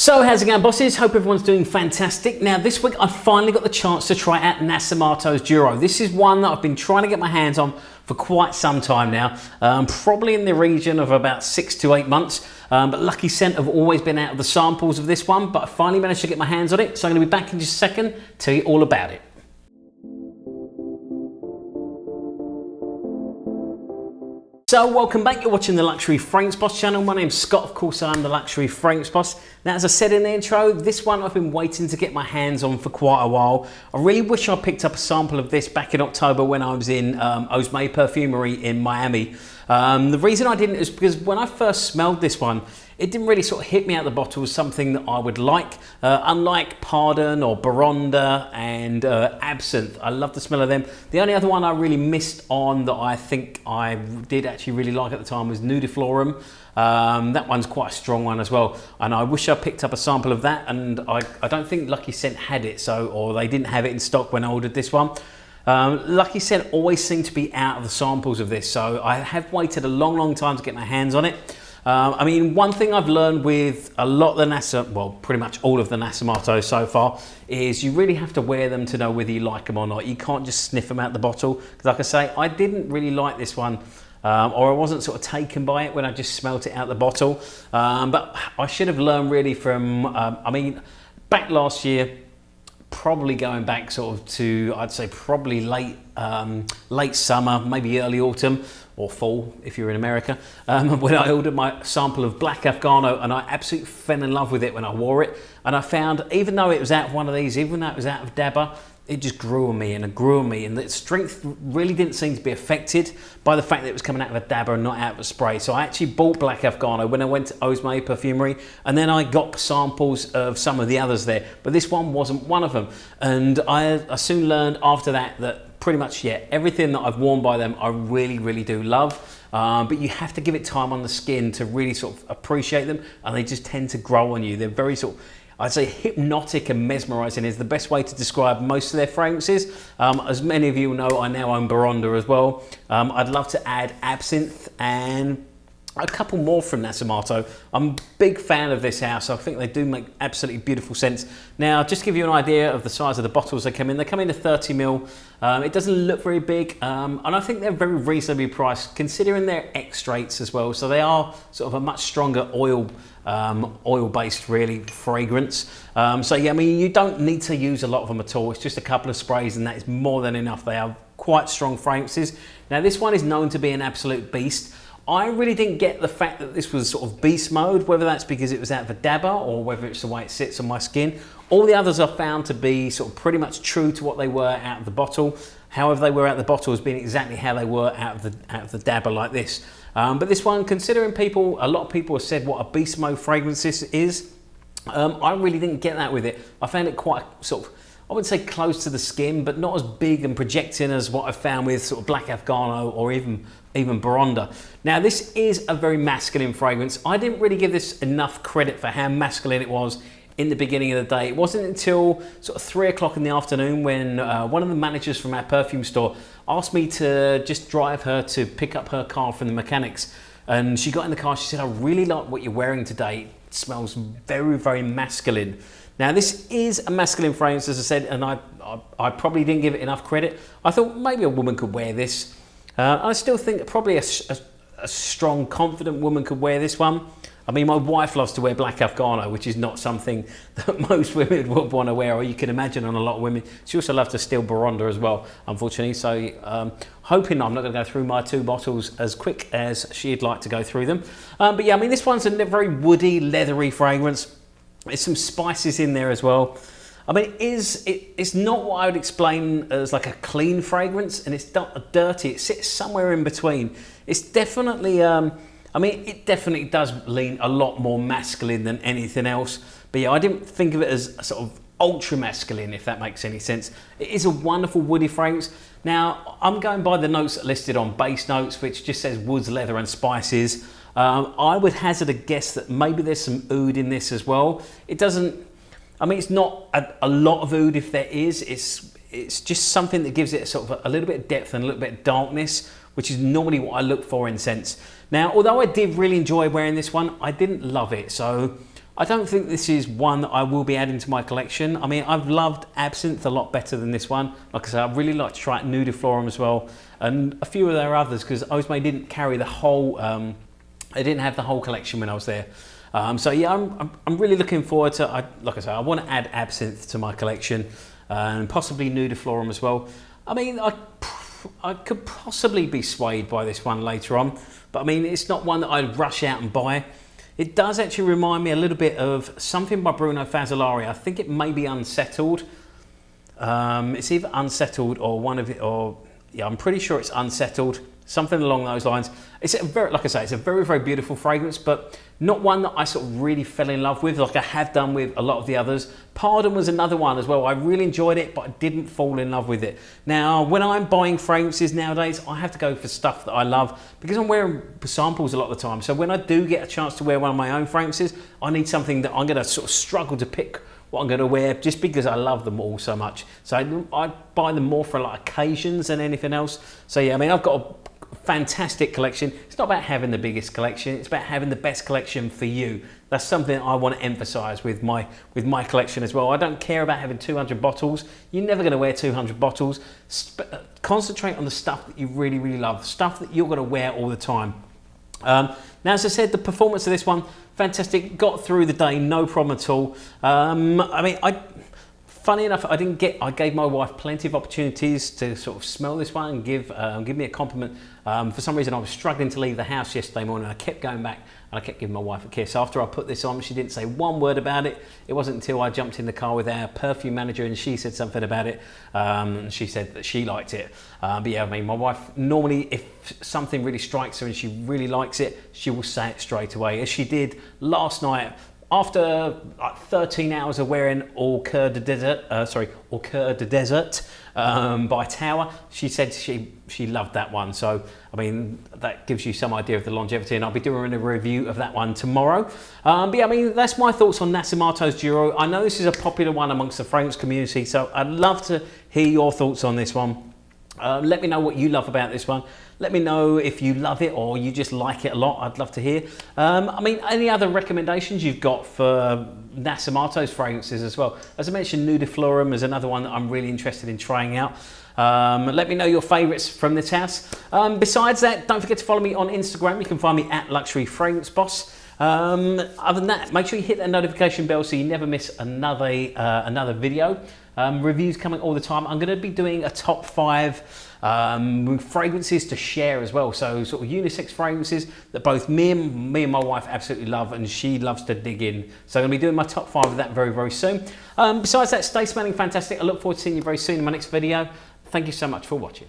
So how's it going, bosses? Hope everyone's doing fantastic. Now this week I finally got the chance to try out Nasomatto Duro. This is one that I've been trying to get my hands on for quite some time now, probably in the region of about 6 to 8 months. But lucky scent have always been out of the samples of this one, but I finally managed to get my hands on it. So I'm going to be back in just a second, tell you all about it. So welcome back, you're watching the Luxury Fragrance Boss channel. My name's Scott, of course I'm the Luxury Fragrance Boss. Now as I said in the intro, this one I've been waiting to get my hands on for quite a while. I really wish I picked up a sample of this back in October when I was in Osmay Perfumery in Miami. The reason I didn't is because when I first smelled this one, it didn't really sort of hit me out the bottle as something that I would like. Unlike Pardon or Baronda and Absinthe, I love the smell of them. The only other one I really missed on that I think I did actually really like at the time was Nudiflorum. That one's quite a strong one as well. And I wish I picked up a sample of that, and I don't think Lucky Scent had it, or they didn't have it in stock when I ordered this one. Lucky Scent always seemed to be out of the samples of this, so I have waited a long time to get my hands on it. I mean, one thing I've learned with a lot of the pretty much all of the Nasomatto so far, is you really have to wear them to know whether you like them or not. You can't just sniff them out the bottle. Because like I say, I didn't really like this one, or I wasn't sort of taken by it when I just smelt it out the bottle. But I should have learned really from, I mean, back last year, probably going back sort of to, I'd say probably late summer, maybe early autumn or fall if you're in America, when I ordered my sample of Black Afghano, and I absolutely fell in love with it when I wore it. And I found, even though it was out of one of these, even though it was out of Dabba, it just grew on me and it grew on me, and the strength really didn't seem to be affected by the fact that it was coming out of a Dabba and not out of a spray. So I actually bought Black Afghano when I went to Osmay Perfumery, and then I got samples of some of the others there, but this one wasn't one of them. And I soon learned after that pretty much, yeah, everything that I've worn by them I really do love. But you have to give it time on the skin to really sort of appreciate them, and they just tend to grow on you. They're very sort of, I'd say hypnotic and mesmerizing is the best way to describe most of their fragrances. As many of you know, I now own Baronda as well. I'd love to add Absinthe and a couple more from Nasomatto. I'm a big fan of this house. I think they do make absolutely beautiful scents. Now, just to give you an idea of the size of the bottles they come in a 30 ml. It doesn't look very big, and I think they're very reasonably priced considering they're extracts as well. So they are sort of a much stronger oil-based really fragrance. So yeah, I mean, you don't need to use a lot of them at all. It's just a couple of sprays and that is more than enough. They are quite strong fragrances. Now this one is known to be an absolute beast. I really didn't get the fact that this was sort of beast mode, whether that's because it was out of a Dabba or whether it's the way it sits on my skin. All the others are found to be sort of pretty much true to what they were out of the bottle. However they were out of the bottle has been exactly how they were out of the Dabba like this. But this one, considering a lot of people have said what a beast mode fragrance this is, I really didn't get that with it. I found it quite sort of, I wouldn't say close to the skin, but not as big and projecting as what I found with sort of Black Afghano or even Baronda. Now this is a very masculine fragrance. I didn't really give this enough credit for how masculine it was in the beginning of the day. It wasn't until sort of 3 o'clock in the afternoon when one of the managers from our perfume store asked me to just drive her to pick up her car from the mechanics. And she got in the car, she said, "I really like what you're wearing today. It smells very masculine." Now this is a masculine fragrance, as I said, and I probably didn't give it enough credit. I thought maybe a woman could wear this. I still think probably a strong, confident woman could wear this one. I mean, my wife loves to wear Black Afghano, which is not something that most women would want to wear, or you can imagine on a lot of women. She also loves to steal Baronda as well, unfortunately. So hoping I'm not going to go through my 2 bottles as quick as she'd like to go through them. But yeah, I mean, this one's a very woody, leathery fragrance. There's some spices in there as well. I mean, it's not what I would explain as like a clean fragrance, and it's not dirty. It sits somewhere in between. It's definitely, I mean, it definitely does lean a lot more masculine than anything else. But yeah, I didn't think of it as a sort of ultra masculine, if that makes any sense. It is a wonderful woody fragrance. Now, I'm going by the notes listed on base notes, which just says woods, leather and spices. I would hazard a guess that maybe there's some oud in this as well. It doesn't, I mean, it's not a lot of oud if there is. It's just something that gives it sort of a little bit of depth and a little bit of darkness, which is normally what I look for in scents. Now, although I did really enjoy wearing this one, I didn't love it. So I don't think this is one that I will be adding to my collection. I mean, I've loved Absinthe a lot better than this one. Like I said, I'd really like to try Nudiflorum as well, and a few of their others, because Osme didn't carry the whole, they didn't have the whole collection when I was there. So yeah, I'm really looking forward to, like I said, I want to add Absinthe to my collection, and possibly Nudiflorum as well. I mean, I could possibly be swayed by this one later on, but I mean, it's not one that I'd rush out and buy. It does actually remind me a little bit of something by Bruno Fazzolari. I think it may be Unsettled. It's either Unsettled or one of it, or yeah, I'm pretty sure it's Unsettled. Something along those lines. It's a very, like I say, it's a very, very beautiful fragrance, but not one that I sort of really fell in love with like I have done with a lot of the others. Pardon was another one as well. I really enjoyed it, but I didn't fall in love with it. Now, when I'm buying fragrances nowadays, I have to go for stuff that I love because I'm wearing samples a lot of the time. So when I do get a chance to wear one of my own fragrances, I need something that I'm going to sort of struggle to pick what I'm going to wear just because I love them all so much. So I buy them more for like occasions than anything else. So yeah, I mean, I've got a fantastic collection. It's not about having the biggest collection, it's about having the best collection for you. That's something I want to emphasize with my collection as well. I don't care about having 200 bottles. You're never going to wear 200 bottles. Concentrate on the stuff that you really, really love, stuff that you're going to wear all the time. Now, as I said, the performance of this one, fantastic. Got through the day, no problem at all. I mean, funny enough, I gave my wife plenty of opportunities to sort of smell this one and give me a compliment. For some reason, I was struggling to leave the house yesterday morning. I kept going back and I kept giving my wife a kiss. After I put this on, she didn't say one word about it. It wasn't until I jumped in the car with our perfume manager and she said something about it. She said that she liked it. But yeah, I mean, my wife, normally if something really strikes her and she really likes it, she will say it straight away, as she did last night. After like 13 hours of wearing Au Cœur de Desert by Tower, she said she loved that one. So, I mean, that gives you some idea of the longevity, and I'll be doing a review of that one tomorrow. But yeah, I mean, that's my thoughts on Nasomatto Duro. I know this is a popular one amongst the fragrance community, so I'd love to hear your thoughts on this one. Let me know what you love about this one. Let me know if you love it or you just like it a lot. I'd love to hear. I mean, any other recommendations you've got for Nasomatto's fragrances as well? As I mentioned, Nudiflorum is another one that I'm really interested in trying out. Let me know your favourites from this house. Besides that, don't forget to follow me on Instagram. You can find me at Luxury Fragrance Boss. Other than that, make sure you hit that notification bell so you never miss another video. Reviews coming all the time. I'm going to be doing a top 5 fragrances to share as well. So sort of unisex fragrances that both me and my wife absolutely love, and she loves to dig in. So I'm going to be doing my top 5 of that very, very soon. Besides that, stay smelling fantastic. I look forward to seeing you very soon in my next video. Thank you so much for watching.